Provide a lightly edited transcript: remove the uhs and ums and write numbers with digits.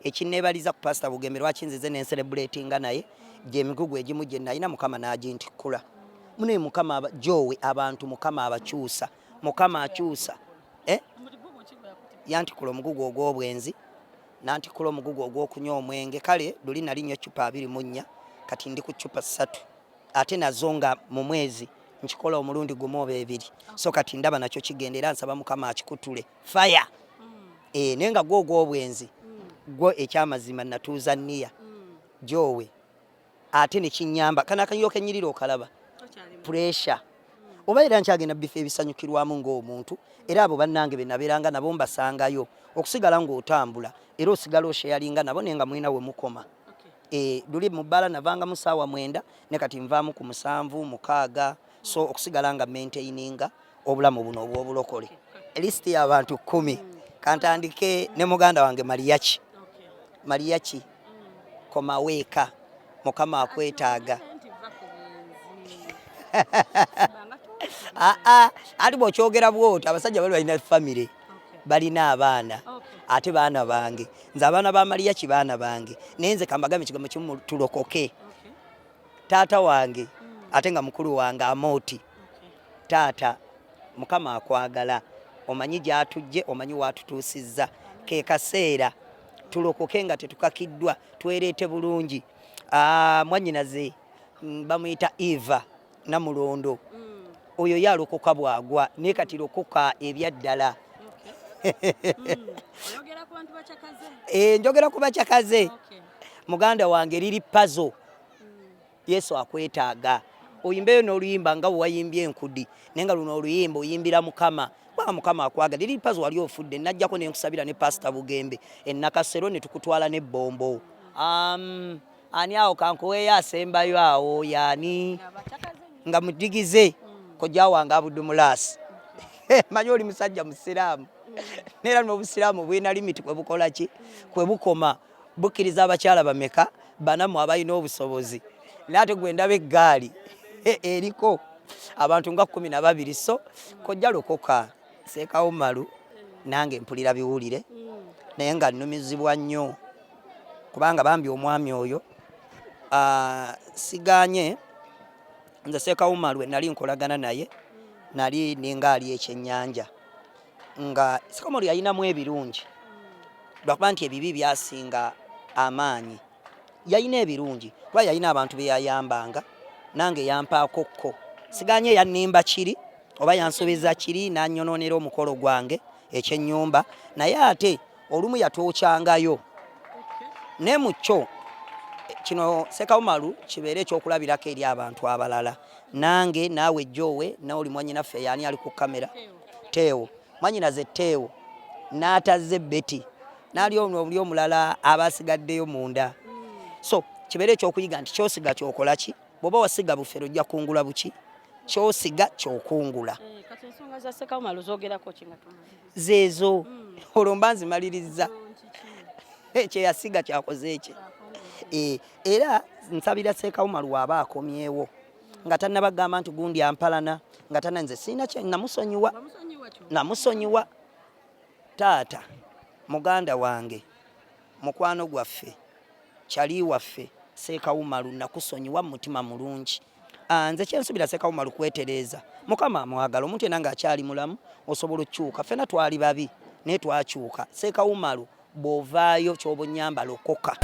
ekinebaliza ku Pastor Bugembe lwakinzize ne celebratinga naye je migugu egimu je nalina mukama nagintikula mune mukama jowe abantu mukama abakyusa mukama akyusa yantikula omugugu ogw'obwenzi nantikula omugugu ogw'okunywa omwenge kale luli nalinnyo cupa 24 kati ndi ku cupa 3 ate nazonga mu mwezi nkikola omulundi gumu oba ebiri so kati ndaba nakyo kigendera nsaba mukama akikutule fire nenga gwo ogw'obwenzi gwo ekyamazima natuuza nniya jowe ate ne kinyamba kana akanyo kenyirira okalaba pressure oba era nkyagenda bife ebisanyukirwamu ng'omuntu era abo bannange benaberanga nabo mbasangayo okusigala ng'otambula era osigala osharinga nabo nenga mwina we mukoma luli mubala navanga musawa 9 ne kati nvaamu ku 7 6 so okusigala nga maintaininga obulamu buno obw'obulokole list y'abantu 10 kantandike ne muganda wange Mariachi koma weka mukama akwetaaga ati bw'okyogera bw'otyo abasajja bali balina family balina abaana ate baana bange nze abaana ba Mariachi baana bange nenze kambagambe kigambo kimu tulokoke taata wange ate nga mukulu wange Amoti taata mukama akwagala omanyi gyatujje omanyi watutuusizza ke kaseera tulokoke nga tetukakiddwa twereete bulungi mwannyinaze bamuyita Eva Namulondo oyo yalokoka bwagwa ne kati lokoka ebyaddala njogera ku bakyakaze muganda wange liri puzzle Yesu akwetaaga oyimbeyo n'oluyimba nga wayimbye enkudi nenga luno oluyimba oyimbira mukama kwa mukama akwaga liri puzzle wali ofudde najjako ne nkusabira ne Pastor Bugembe ennakasero ne tukutwala ne bombo ani awo kankoweyo asembayo awo yani nga mudigize kojja wange Abudumulasi manyi oli musajja musiraamu nera n'obusiraamu bwina limiti kwe bukola ki kwe bukoma bukkiriza abakyala bameka banamu abalina obusobozi nate gwe ndaba eggaali eriko abantu nga 12 so kojja lokoka Seekawo Malu nange mpulira biwulire naye nga nnumizibwa nnyo kubanga bambi omwami oyo siganye nze Seekawo Malu nali nkolagana naye nali ninga ali ekyennyanja nga Seekawo Malu yalinamu ebirungi lwakuba nti ebibi byasinga amaanyi yalina ebirungi kuba yalina abantu be yayambanga nange yampaakokko siganye yannimba kiri oba yansobeza kiri nanyononera omukolo gwange ekyennyumba naye ate olumu yatwokyangayo ne mucyo kino Seekawo Malu kibeere ekyokulabirako eri abantu abalala nange naawe Jowe nawe mwanyinaffe yani ali ku kamera Teo mwanyinaze Teo n'atazze Betty nali oli omulala abasigaddeyo munda so kibeere ekyokuyiga nti kyosiga kyokola ki bw'oba wasiga bufero ojja kungula buki kyosiga kyokungula kati ensonga za Seekawo Malu zoogerako kinga zeezo olomba nzimaliriza kyeyasiga kyakoze ekye era nsabira Seekawo Malu aba akomyewo nga tannabagamba nti gundi ampalana nga tananze sina kye namusonyiwa taata muganda wange mukwano gwaffe kyali waffe Seekawo Malu nakusonyiwa mutima mulungi nze kyensubira Seekawo Malu kwetereza mukama amwagala omuntu ena nga akyali mulamu osobola okukyuka ffena twali babi naye twakyuka Seekawo Malu bw'ovaayo ky'oba onnyamba lokoka